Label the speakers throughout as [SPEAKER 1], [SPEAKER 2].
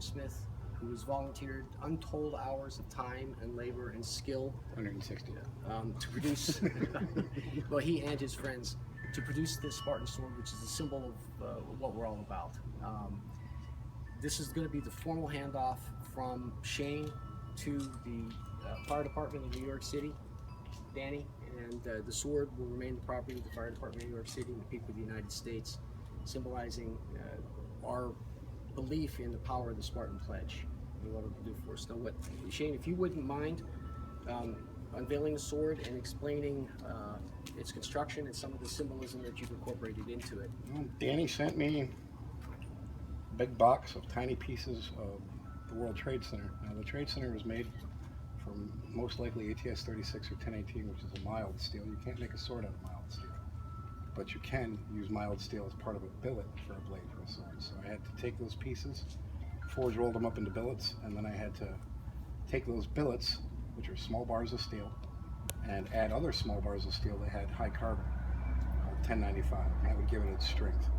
[SPEAKER 1] swordsmith who has volunteered untold hours of time and labor and skill
[SPEAKER 2] 160.
[SPEAKER 1] To produce, well, he and his friends, to produce this Spartan sword, which is a symbol of what we're all about. This is going to be the formal handoff from Shane to the fire department of New York City, Danny, and the sword will remain the property of the fire department of New York City and the people of the United States, symbolizing our belief in the power of the Spartan pledge and what it will do for us. Now, Shane, if you wouldn't mind unveiling the sword and explaining its construction and some of the symbolism that you've incorporated into it.
[SPEAKER 2] Well, Danny sent me a big box of tiny pieces of the World Trade Center. Now, the Trade Center was made from most likely ATS 36 or 1018, which is a mild steel. You can't make a sword out of mild steel, but you can use mild steel as part of a billet for a blade for a sword. So I had to take those pieces, forge rolled them up into billets, and then I had to take those billets, which are small bars of steel, and add other small bars of steel that had high carbon, called 1095, and that would give it its strength.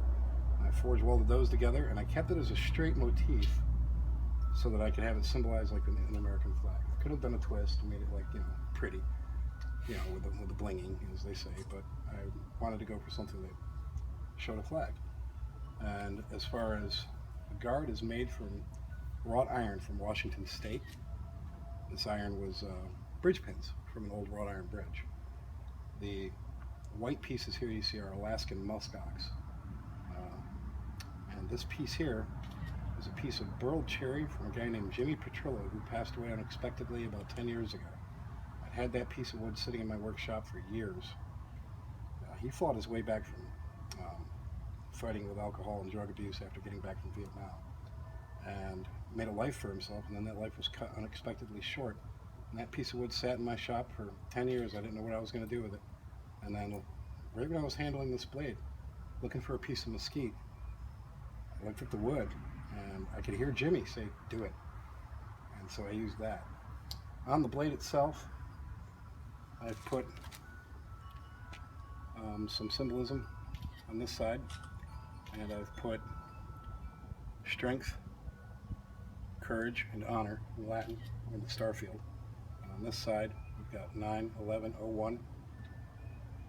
[SPEAKER 2] And I forge welded those together, and I kept it as a straight motif so that I could have it symbolized like an American flag. I could have done a twist and made it like, pretty, with the blinging, as they say, but I wanted to go for something that showed a flag. And as far as the guard is made from wrought iron from Washington State. This iron was bridge pins from an old wrought iron bridge. The white pieces here you see are Alaskan muskox. And this piece here is a piece of burled cherry from a guy named Jimmy Petrillo, who passed away unexpectedly about 10 years ago. I had that piece of wood sitting in my workshop for years. He fought his way back from fighting with alcohol and drug abuse after getting back from Vietnam, and made a life for himself, and then that life was cut unexpectedly short. And that piece of wood sat in my shop for 10 years. I didn't know what I was going to do with it. And then right when I was handling this blade, looking for a piece of mesquite, I looked at the wood, and I could hear Jimmy say, "Do it." And so I used that. On the blade itself, I've put some symbolism on this side, and I've put strength, courage, and honor in Latin in the star field. And on this side, we've got 9/11/01,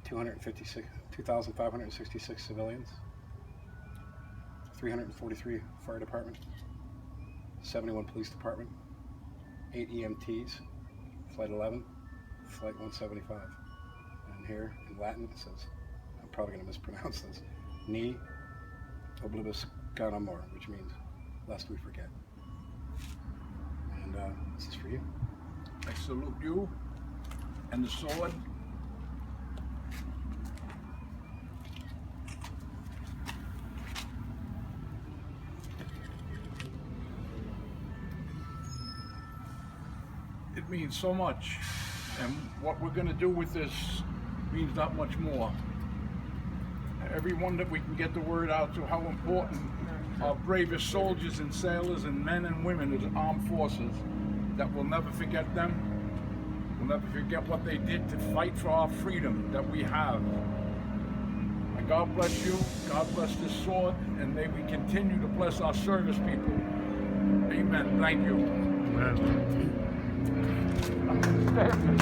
[SPEAKER 2] 2,566 civilians, 343 fire department, 71 police department, 8 EMTs, flight 11, flight 175. And here in Latin it says, I'm probably going to mispronounce this, Ni oblibus ganamor, which means lest we forget. And this is for you.
[SPEAKER 3] I salute you and the sword. It means so much, and what we're going to do with this means that much more. Everyone that we can get the word out to how important our bravest soldiers and sailors and men and women of the armed forces, that we'll never forget them. We'll never forget what they did to fight for our freedom that we have. And God bless you, God bless this sword, and may we continue to bless our service people. Amen. Thank you.
[SPEAKER 2] Amen.